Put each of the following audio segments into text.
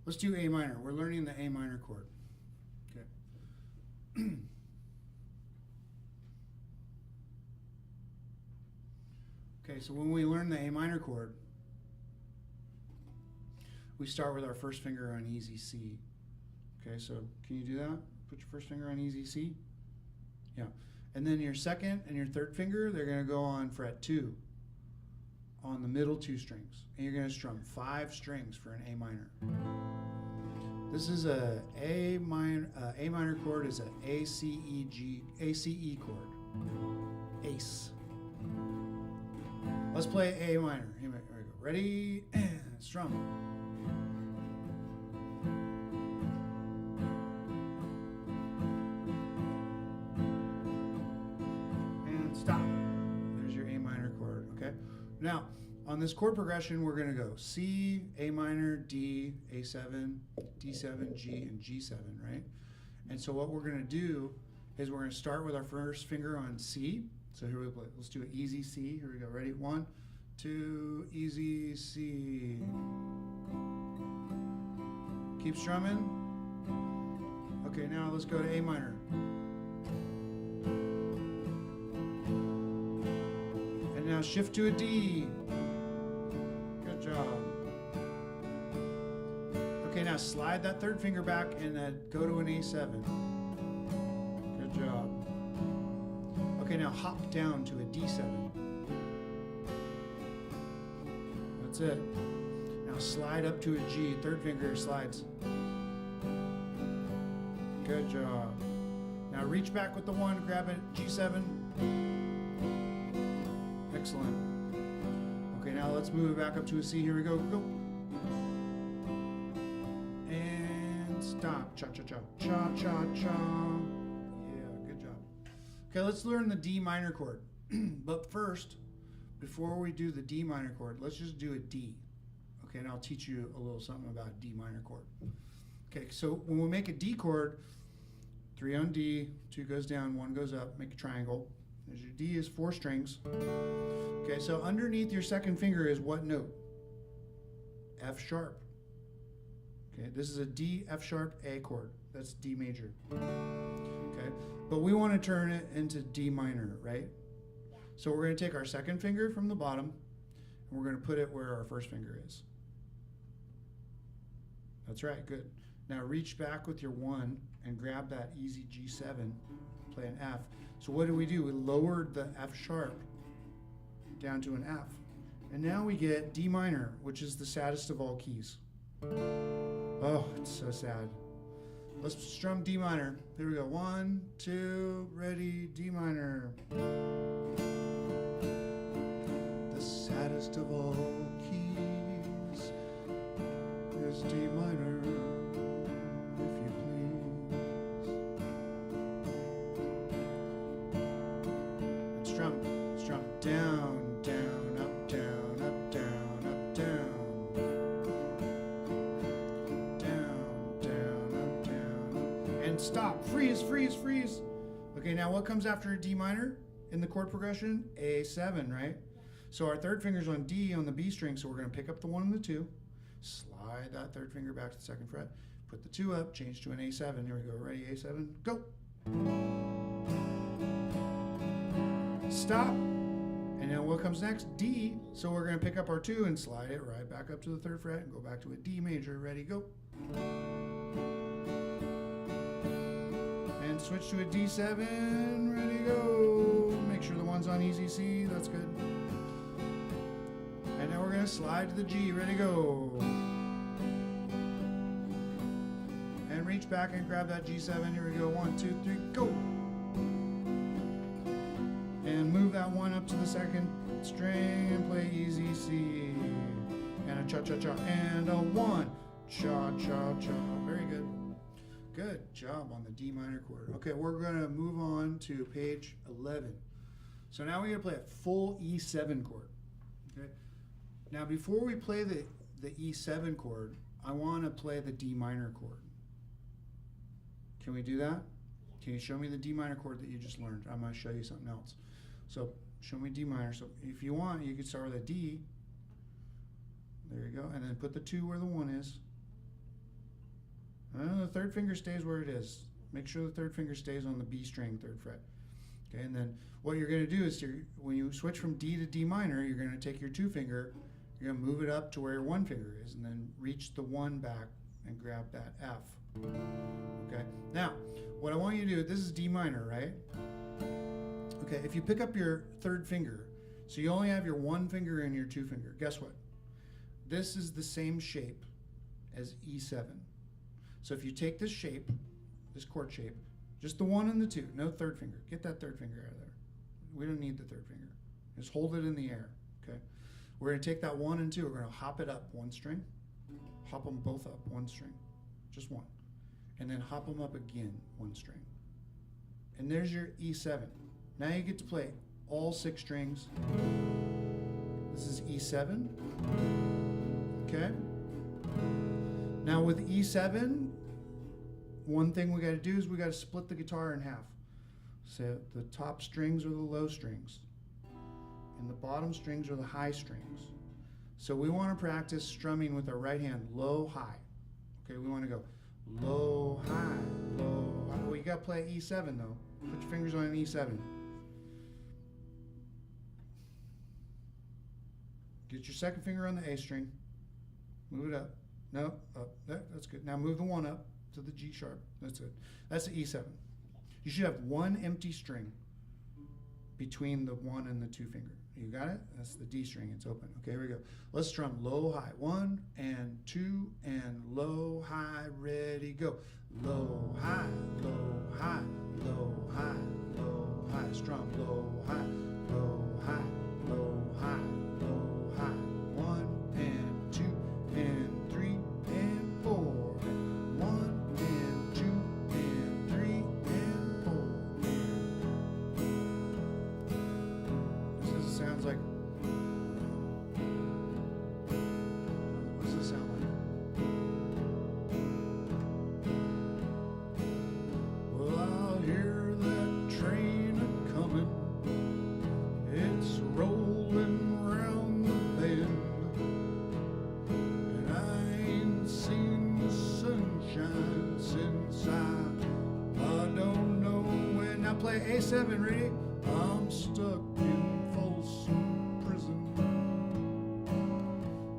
Let's do A minor. We're learning the A minor chord. Okay. Okay, so when we learn the A minor chord, we start with our first finger on easy C. Okay, so can you do that? Put your first finger on easy C. Yeah. And then your second and your third finger, they're going to go on fret 2 on the middle 2 strings. And you're going to strum 5 strings for an A minor. This is A minor chord is an ACE chord. ACE. Let's play A minor. Here we go. Ready? And strum. And stop. There's your A minor chord, okay? Now, on this chord progression, we're going to go C, A minor, D, A7, D7, G, and G7, right? And so what we're going to do is we're going to start with our first finger on C. So here we play. Let's do an easy C. Here we go. Ready? 1, 2, easy C. Keep strumming. Okay, now let's go to A minor. And now shift to a D. Good job. Okay, now slide that third finger back and go to an A7. Good job. Okay, now hop down to a D7. That's it. Now slide up to a G. Third finger slides. Good job. Now reach back with the 1, grab it, G7. Excellent. Okay, now let's move it back up to a C. Here we go. Go. And stop. Cha-cha-cha. Cha-cha-cha. Okay, let's learn the D minor chord. But first, before we do the D minor chord, let's just do a D. Okay, and I'll teach you a little something about D minor chord. Okay, so when we make a D chord, 3 on D, 2 goes down, 1 goes up, make a triangle. There's your D is 4 strings. Okay, so underneath your second finger is what note? F sharp. Okay, this is a D, F sharp, A chord. That's D major. Okay, but we want to turn it into D minor, right? So we're going to take our second finger from the bottom and we're going to put it where our first finger is. That's right, good. Now reach back with your 1 and grab that easy G7, play an F. So what do? We lowered the F sharp down to an F. And now we get D minor, which is the saddest of all keys. Oh, it's so sad. Let's strum D minor. Here we go. 1, 2, ready, D minor. The saddest of all keys is D minor, if you please. And strum down, down, up, down, up, down, up, down. And stop, freeze, freeze, freeze. Okay, now what comes after a D minor in the chord progression? A7, right? So our third finger's on D on the B string, so we're going to pick up the 1 and the 2, slide that third finger back to the second fret, put the 2 up, change to an A7. Here we go. Ready? A7, go. Stop. And now what comes next? D. So we're going to pick up our 2 and slide it right back up to the third fret and go back to a D major. Ready? Go. And switch to a D7, ready, go. Make sure the 1's on easy C, that's good. And now we're going to slide to the G, ready, go. And reach back and grab that G7, here we go, 1, 2, 3, go. And move that 1 up to the second string and play easy C. And a cha-cha-cha and a 1, cha-cha-cha, very good. Good job on the D minor chord. Okay, we're going to move on to page 11. So now we're going to play a full E7 chord. Okay. Now before we play the E7 chord, I want to play the D minor chord. Can we do that? Can you show me the D minor chord that you just learned? I'm going to show you something else. So show me D minor. So if you want, you could start with a D. There you go. And then put the 2 where the 1 is. The third finger stays where it is. Make sure the third finger stays on the B string, 3rd fret. Okay, and then what you're going to do is when you switch from D to D minor, you're going to take your 2 finger, you're going to move it up to where your 1 finger is, and then reach the 1 back and grab that F. Okay, now what I want you to do, this is D minor, right? Okay, if you pick up your 3rd finger, so you only have your 1 finger and your 2 finger, guess what? This is the same shape as E7. So if you take this shape, this chord shape, just the 1 and the 2, no 3rd finger. Get that 3rd finger out of there. We don't need the 3rd finger. Just hold it in the air, okay? We're going to take that 1 and 2, we're going to hop it up 1 string, hop them both up 1 string, just 1, and then hop them up again 1 string. And there's your E7. Now you get to play all 6 strings. This is E7, okay? Now with E7, one thing we got to do is we got to split the guitar in half. So the top strings are the low strings, and the bottom strings are the high strings. So we want to practice strumming with our right hand, low, high. Okay, we want to go low, high, low, high. Well, you got to play E7 though. Put your fingers on an E7. Get your 2nd finger on the A string. Move it up. No, up. That's good. Now move the 1 up to the G sharp. That's it. That's the E7. You should have 1 empty string between the 1 and the 2 finger. You got it? That's the D string. It's open. Okay, here we go. Let's strum low, high. 1 and 2 and low, high. Ready, go. Low, high, low, high, low, high, low, high. Strum low, high, low, high, low, high, low, high. 1 and 2 and 3 and 4. 1 and 2 and 3 and 4. This sounds like. What does this sound like? Well, I'll hear that train a-comin'. It's rolling round the bend, and I ain't seen the sunshine since I don't know when. Now play A7, ready? I'm stuck in Folsom Prison.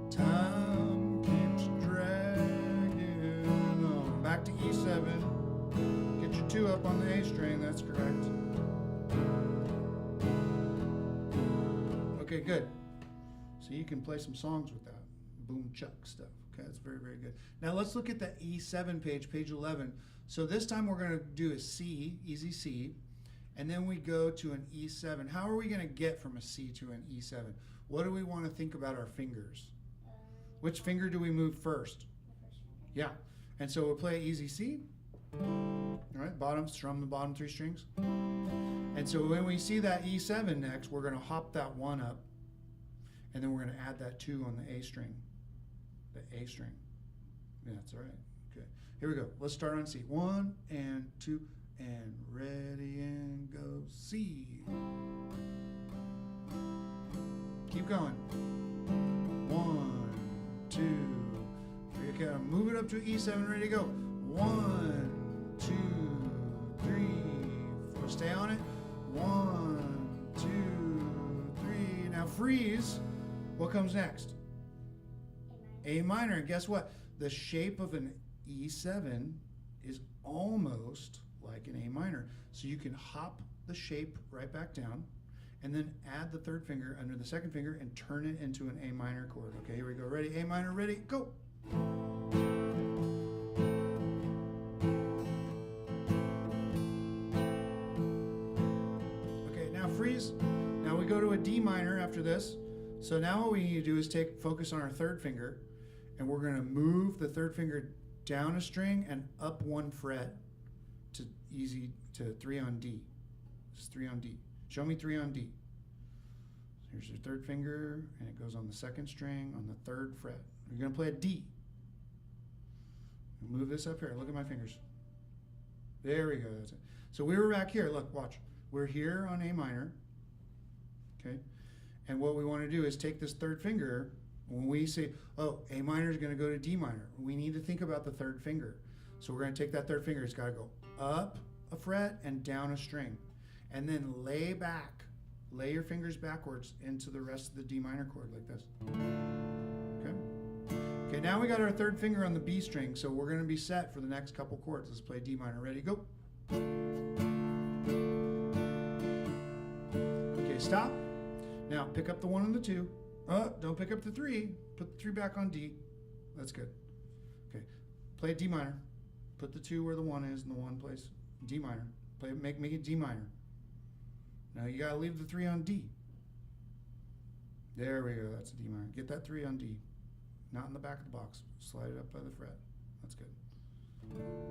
Time keeps dragging on. Back to E7. Get your 2 up on the A string, that's correct. Okay, good. So you can play some songs with that. Boom chuck stuff. Okay, that's very, very good. Now let's look at the E7 page, page 11. So this time we're going to do a C, easy C, and then we go to an E7. How are we going to get from a C to an E7? What do we want to think about our fingers? Which finger do we move first? Yeah. And so we'll play easy C. All right, bottom, strum the bottom 3 strings. And so when we see that E7 next, we're going to hop that 1 up, and then we're going to add that 2 on the A string. The A string. Yeah, that's all right. Okay. Here we go. Let's start on C. 1 and 2 and ready and go. C. Keep going. 1, 2, 3. Okay, move it up to E7. Ready to go. 1, 2, 3, 4. Stay on it. 1, 2, 3. Now freeze. What comes next? A minor. And guess what? The shape of an E7 is almost like an A minor. So you can hop the shape right back down and then add the 3rd finger under the 2nd finger and turn it into an A minor chord. Okay, here we go. Ready? A minor, ready, go. Okay, now freeze. Now we go to a D minor after this. So now what we need to do is focus on our 3rd finger, and we're going to move the 3rd finger down a string and up 1 fret to 3 on D. It's 3 on D. Show me 3 on D. Here's your 3rd finger, and it goes on the 2nd string on the 3rd fret. You're going to play a D. Move this up here. Look at my fingers. There we go. That's it. So we were back here. Look, watch. We're here on A minor. Okay. And what we want to do is take this 3rd finger. When we say, oh, A minor is going to go to D minor, we need to think about the 3rd finger. So we're going to take that third finger. It's got to go up a fret and down a string. And then lay back. Lay your fingers backwards into the rest of the D minor chord like this. Okay? Okay, now we got our third finger on the B string, so we're going to be set for the next couple chords. Let's play D minor. Ready, go. Okay, stop. Now pick up the 1 and the 2. Don't pick up the 3. Put the 3 back on D. That's good. Okay, play D minor. Put the 2 where the 1 is, and the 1 plays D minor. Make it D minor. Now you gotta leave the 3 on D. There we go, that's a D minor. Get that 3 on D. Not in the back of the box. Slide it up by the fret. That's good.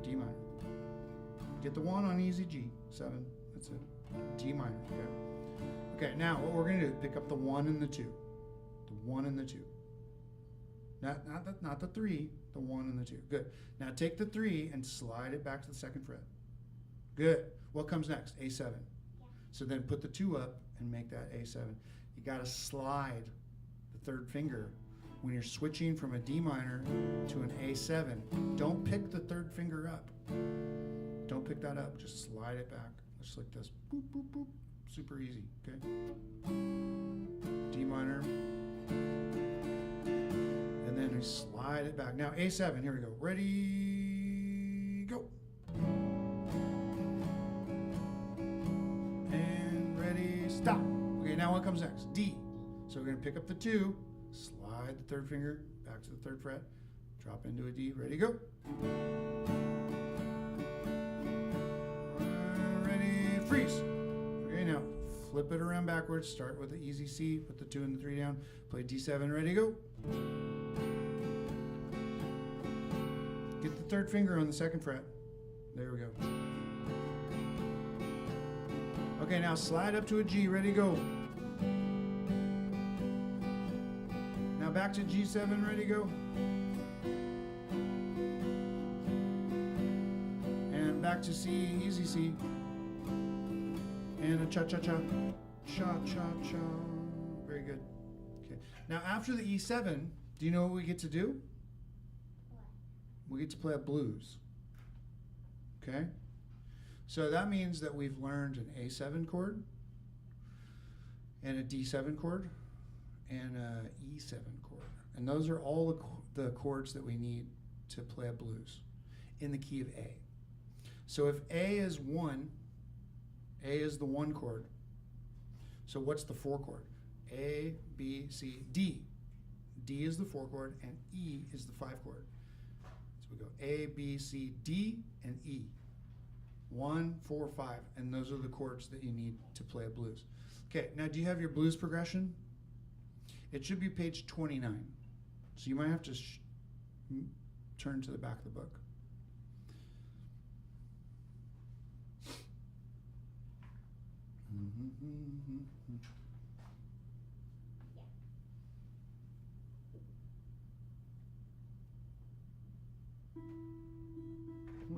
D minor. Get the 1 on easy G. 7. That's it. D minor. Okay. Okay, now what we're gonna do, pick up the 1 and the 2. The 1 and the 2. Not the 3, the 1 and the 2. Good. Now take the 3 and slide it back to the 2nd fret. Good. What comes next? A7. So then put the 2 up and make that A7. You got to slide the 3rd finger when you're switching from a D minor to an A7. Don't pick the 3rd finger up. Don't pick that up. Just slide it back. Just like this. Boop, boop, boop. Super easy. Okay. D minor. And then we slide it back. Now A7. Here we go. Ready, go. Stop. Okay, now what comes next? D. So we're going to pick up the 2, slide the 3rd finger back to the 3rd fret, drop into a D. Ready, go. Ready, freeze. Okay, now flip it around backwards. Start with the easy C, put the 2 and the 3 down, play D7. Ready, go. Get the 3rd finger on the 2nd fret. There we go. Okay, now slide up to a G. Ready, go. Now back to G7. Ready, go. And back to C, easy C. And a cha-cha-cha. Cha-cha-cha. Very good. Okay. Now after the E7, do you know what we get to do? We get to play a blues. Okay? So that means that we've learned an A7 chord and a D7 chord and a E7 chord. And those are all the chords that we need to play a blues in the key of A. So if A is 1, A is the 1 chord. So what's the 4 chord? A, B, C, D. D is the 4 chord and E is the 5 chord. So we go A, B, C, D, and E. 1, 4, 5, and those are the chords that you need to play a blues. Okay, now do you have your blues progression? It should be page 29. So you might have to turn to the back of the book.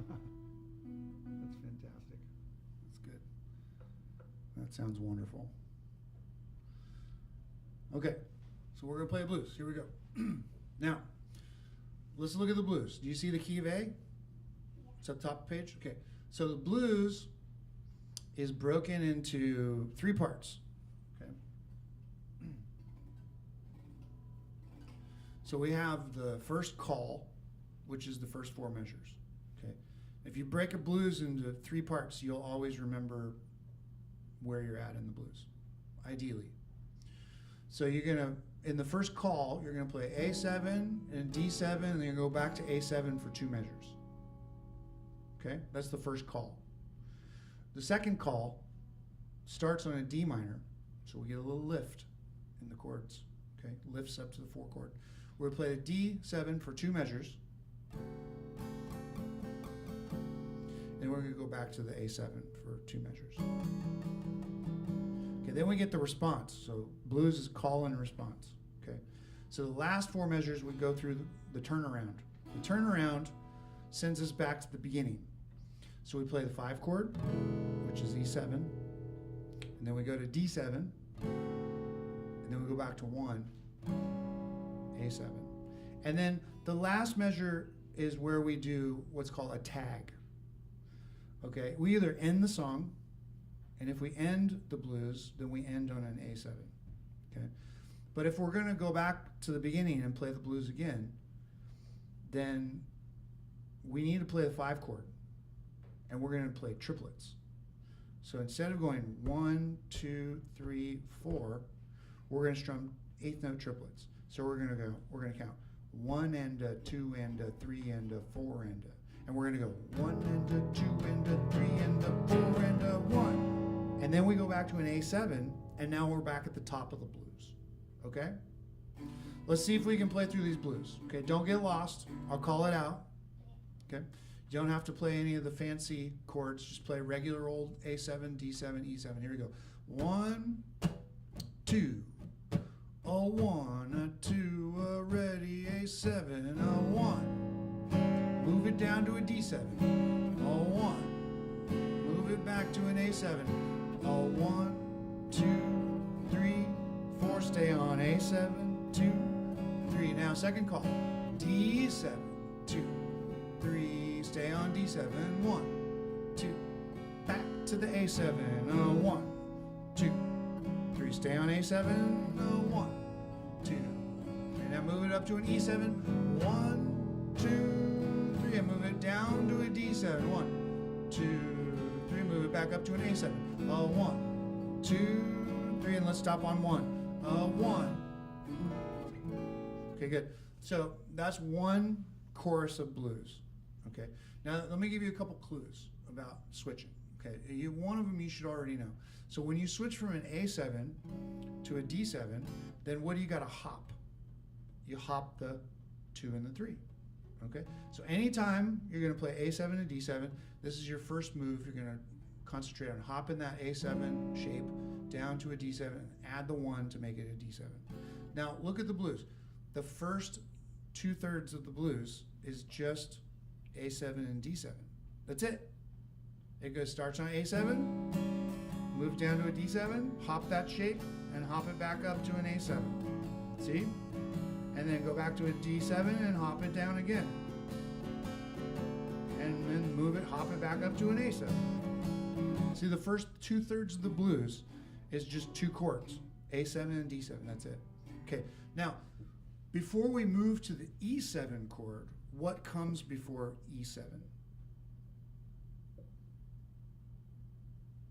That's fantastic. That's good. That sounds wonderful. Okay, so we're going to play a blues. Here we go. Now, let's look at the blues. Do you see the key of A? It's up top of the page? Okay, so the blues is broken into 3 parts. Okay. So we have the first call, which is the first 4 measures. Okay. If you break a blues into 3 parts, you'll always remember where you're at in the blues, ideally. So you're gonna, in the first call, you're gonna play A7 and D7, and then you go back to A7 for 2 measures. Okay, that's the first call. The second call starts on a D minor, so we get a little lift in the chords. Okay, lifts up to the 4 chord. We're gonna play a D7 for 2 measures. And we're going to go back to the A7 for 2 measures. Okay, then we get the response. So blues is call and response. Okay, so the last 4 measures we go through the turnaround. The turnaround sends us back to the beginning. So we play the 5 chord, which is E7, and then we go to D7, and then we go back to 1, A7. And then the last measure is where we do what's called a tag. Okay, we either end the song, and if we end the blues, then we end on an A7. Okay, but if we're going to go back to the beginning and play the blues again, then we need to play the 5 chord, and we're going to play triplets. So instead of going 1, 2, 3, 4, we're going to strum 8th note triplets. So we're going to count 1 and a 2 and a 3 and a 4 and a, and we're going to go 1 and a 2 and a 3 and a 4 and a 1. And then we go back to an A7, and now we're back at the top of the blues. Okay? Let's see if we can play through these blues. Okay, don't get lost. I'll call it out. Okay? You don't have to play any of the fancy chords. Just play regular old A7, D7, E7. Here we go. 1, 2. A 1, a 2, a ready, A7, a 1. Move it down to a D7. A 1. Move it back to an A7. A 1, 2, 3, 4. Stay on A7, 2, 3. Now second call. D7, 2, 3. Stay on D7. 1, 2. Back to the A7. A 1, 2, 3. Stay on A7. A 1, 2, 3. Now move it up to an E7. 1, 2, 3. And move it down to a D7. 1, 2, 3. Move it back up to an A7. A 1, 2, 3. And let's stop on 1. A 1. Okay, good. So that's one chorus of blues. Okay. Now let me give you a couple clues about switching. Okay. One of them you should already know. So when you switch from an A7 to a D7, then what do you got to hop? You hop the 2 and the 3. Okay. So anytime you're going to play A7 to D7, this is your first move. You're going to concentrate on hopping that A7 shape down to a D7 and add the 1 to make it a D7. Now look at the blues. The first 2/3 of the blues is just A7 and D7. That's it. It starts on A7, move down to a D7, hop that shape, and hop it back up to an A7. See? And then go back to a D7 and hop it down again. And then move it, hop it back up to an A7. See, the first 2/3 of the blues is just 2 chords, A7 and D7. That's it. Okay, now, before we move to the E7 chord, what comes before E7?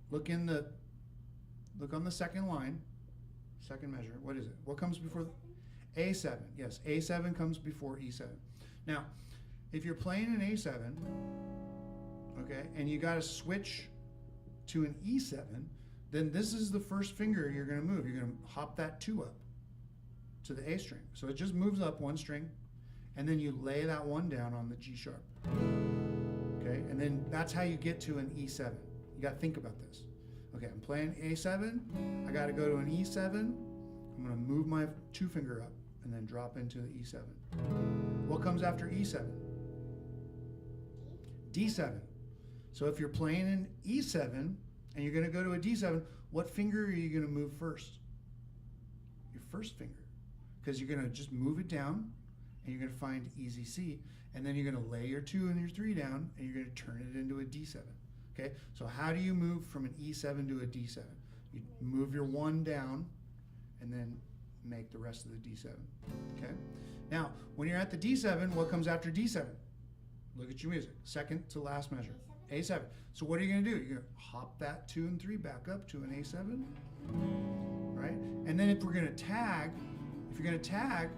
Look on the second line, second measure. What is it? What comes before A7? Yes, A7 comes before E7. Now, if you're playing an A7, okay, and you got to switch to an E7, then this is the first finger you're going to move. You're going to hop that 2 up to the A string. So it just moves up 1 string, and then you lay that 1 down on the G sharp. Okay, and then that's how you get to an E7. You got to think about this. Okay, I'm playing A7. I got to go to an E7. I'm going to move my 2 finger up and then drop into the E7. What comes after E7? D7. So if you're playing an E7 and you're going to go to a D7, what finger are you going to move first? Your first finger. Because you're going to just move it down and you're going to find easy C, and then you're going to lay your 2 and your 3 down and you're going to turn it into a D7. Okay, so how do you move from an E7 to a D7? You move your 1 down and then make the rest of the D7. Okay, now when you're at the D7, what comes after D7? Look at your music, second to last measure, A7. So what are you going to do? You're going to hop that 2 and 3 back up to an A7, right? And then if we're going to tag, if you're going to tag,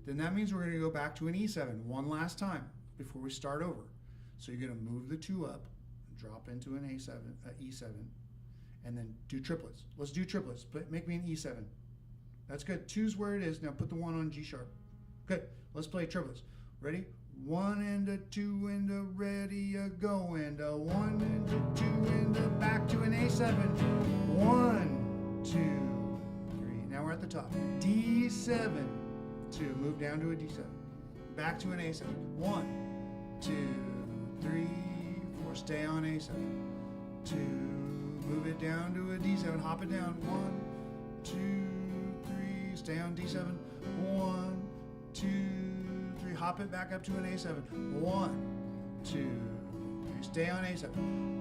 then that means we're going to go back to an E7 one last time before we start over. So you're going to move the 2 up, drop into an A7, E7, and then do triplets. Let's do triplets, but make me an E7. That's good. 2's where it is. Now put the 1 on G sharp. Good. Let's play triplets. Ready? 1 and a 2 and a ready a go, and a 1 and a 2 and a back to an A7. 1, 2, 3. Now we're at the top. D7. 2. Move down to a D7. Back to an A7. 1, 2, 3, 4. Stay on A7. 2. Move it down to a D7. Hop it down. 1, 2, 3. Stay on D7. 1, 2, 3. hop it back up to an A7. 1, 2, stay on A7.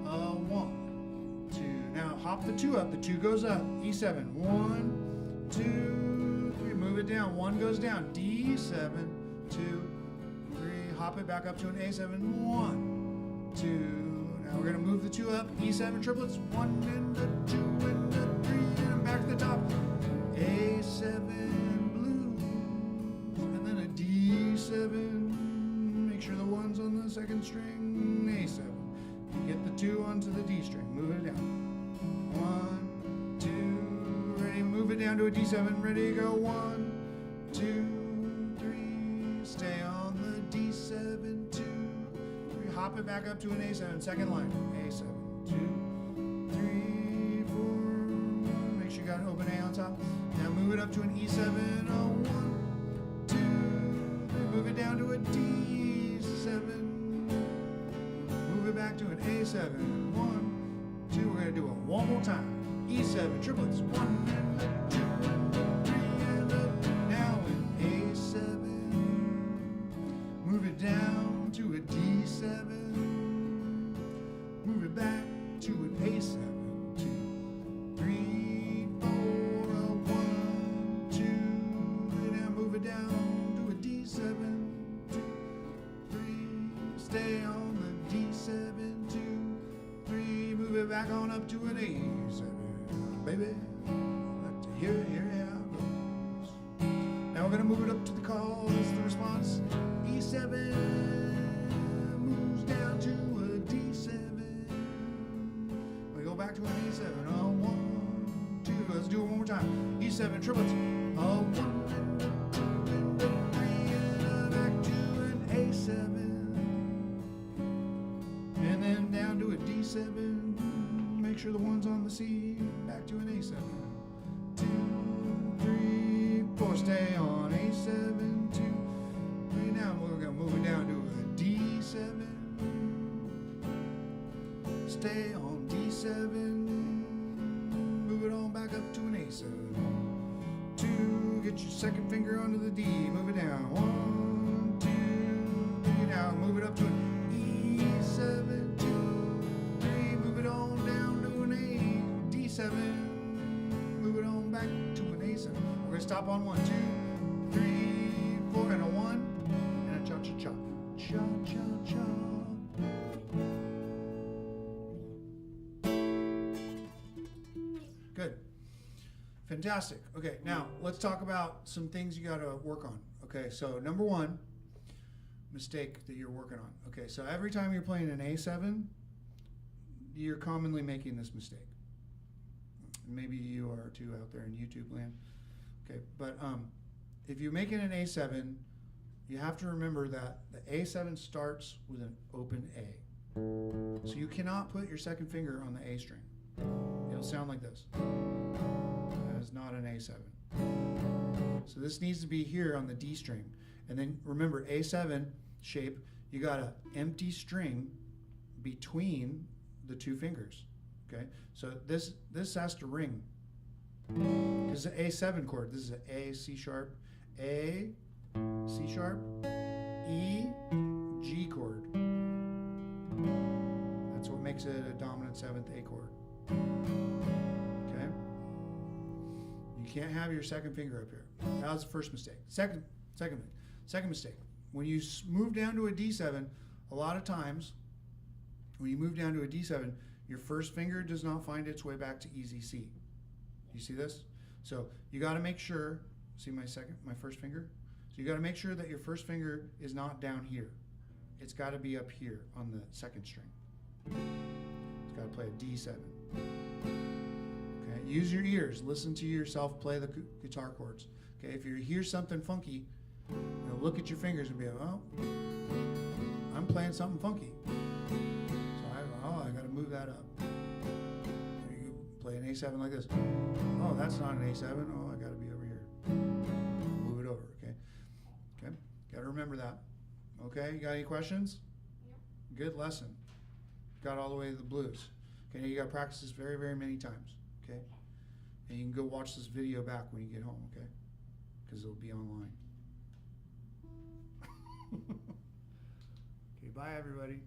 1, 2. Now hop the 2 up. The 2 goes up. E7. 1, 2, 3. Move it down. 1 goes down. D7, 2, 3. Hop it back up to an A7. 1, 2. Now we're gonna move the 2 up. E7 triplets. 1 and the 2 and the 3 and back to the top. A7 blues and then a D7. Make sure the 1's on the 2nd string. A7. Get the 2 onto the D string. Move it down. 1, 2. Ready? Move it down to a D7. Ready? Go. 1, 2, 3. Stay on the D7. 2. Hop it back up to an A7. 2nd line. A7. 2, 3, 4. Make sure you got an open A on top. Now move it up to an E7. 1, 2, 3. Move it down to a D7. Move it back to an A7. 1, 2. We're gonna do it one more time. E7 triplets. 1 and the 2 and the 3 and the now an A7. Move it down to a D7. Move it back to an A7. 2, 3, 4. 1, 2. Now move it down to a D7. 2, 3. Stay on the D7. 2, 3. Move it back on up to an A7. Baby, like to hear how it goes. Now we're gonna move it up to the call. That's the response. E7 moves down to a D7. We go back to an A7. 1, 2. Let's do it one more time. E7 triplets. 1 and the 2 and the 3 and back to an A7. And then down to a D7. Make sure the 1's on the C. Back to an A7. 2, 3, 4. Stay on A7. 2, 3. Now we're gonna move it down to a D7. Stay on D7. Move it on back up to an A7. 2. Get your 2nd finger onto the D. Move it down. 1, 2, 3. Now move it up to an E7. 2, 3. Move it on down to an A. D7. Move it on back to an A7. We're gonna stop on 1, 2, 3, 4, and a 1, and a cha-cha-cha. Cha-cha-cha. Good. Fantastic. Okay, now let's talk about some things you gotta work on. Okay, so number 1, mistake that you're working on. Okay, so every time you're playing an A7, you're commonly making this mistake. Maybe you are too out there in YouTube land. Okay, but if you're making an A7, you have to remember that the A7 starts with an open A. So you cannot put your 2nd finger on the A string. It'll sound like this. That is not an A7. So this needs to be here on the D string. And then remember, A7 shape, you got an empty string between the 2 fingers. Okay, so this has to ring. This is an A7 chord. This is an A, C sharp, A, C sharp, E, G chord. That's what makes it a dominant 7th A chord. Okay? You can't have your 2nd finger up here. That was the first mistake. Second mistake. When you move down to a D7, a lot of times, when you move down to a D7, your 1st finger does not find its way back to easy C. You see this? So you got to make sure, see my 1st finger? So you got to make sure that your 1st finger is not down here. It's got to be up here on the 2nd string. It's got to play a D7. Okay, use your ears. Listen to yourself play the guitar chords. Okay, if you hear something funky, look at your fingers and be like, oh, I'm playing something funky. I got to move that up. You play an A7 like this. Oh, that's not an A7. Oh, I got to be over here. Move it over, okay? Okay, got to remember that. Okay, you got any questions? Yeah. Good lesson. Got all the way to the blues. Okay, you got to practice this very, very many times, okay? And you can go watch this video back when you get home, okay? Because it'll be online. Okay, bye everybody.